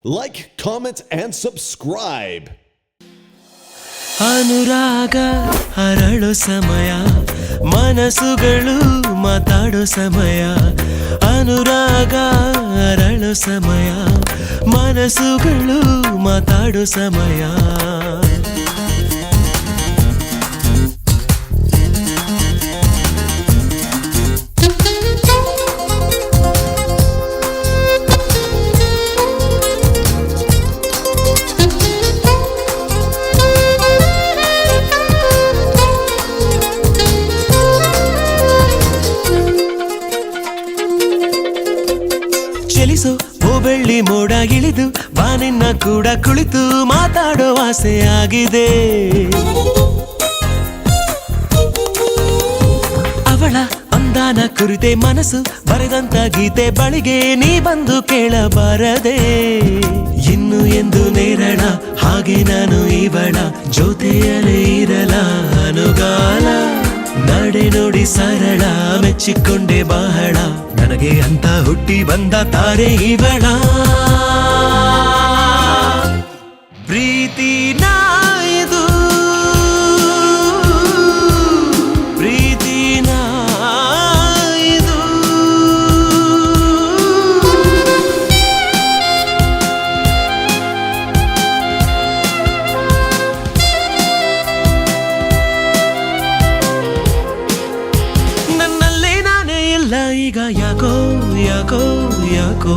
Like, comment, and subscribe. ಅನುರಾಗ ಅರಳೋ ಸಮಯ ಮನಸ್ಸುಗಳು ಮಾತಾಡೋ ಸಮಯ ಅನುರಾಗ ಅರಳೋ ಸಮಯ ಮನಸ್ಸುಗಳು ಮಾತಾಡೋ ಸಮಯ ಚಲಿಸೋ ಓ ಬೆಳ್ಳಿ ಮೋಡ ಇಳಿದು ಬಾನಿನ್ನ ಕೂಡ ಕುಳಿತು ಮಾತಾಡೋ ಆಸೆ ಆಗಿದೆ ಅವಳ ಅಂದಾನ ಕುರಿತೆ ಮನಸ್ಸು ಬರೆದಂತ ಗೀತೆ ಬಳಿಗೆ ನೀ ಬಂದು ಕೇಳಬಾರದೆ ಇನ್ನು ಎಂದು ನೇರಳ ಹಾಗೆ ನಾನು ಇವಳ ಜೊತೆಯಲೇ ಇರಲ ಅನುಗಾಲ ನಡೆ ನೋಡಿ ಸರಳ ಮೆಚ್ಚಿಕೊಂಡೆ ಬಹಳ ನನಗೆ ಅಂತ ಹುಟ್ಟಿ ಬಂದ ತಾರೆ ಇವಳ ಪ್ರೀತಿ ನಾಯಿದು ಪ್ರೀತಿ ನಾಯಿದು ನನ್ನಲ್ಲೇ ನಾನೇ ಇಲ್ಲ ಈಗ ಯಾಕೋ ಯಾಕೋ ಯಾಕೋ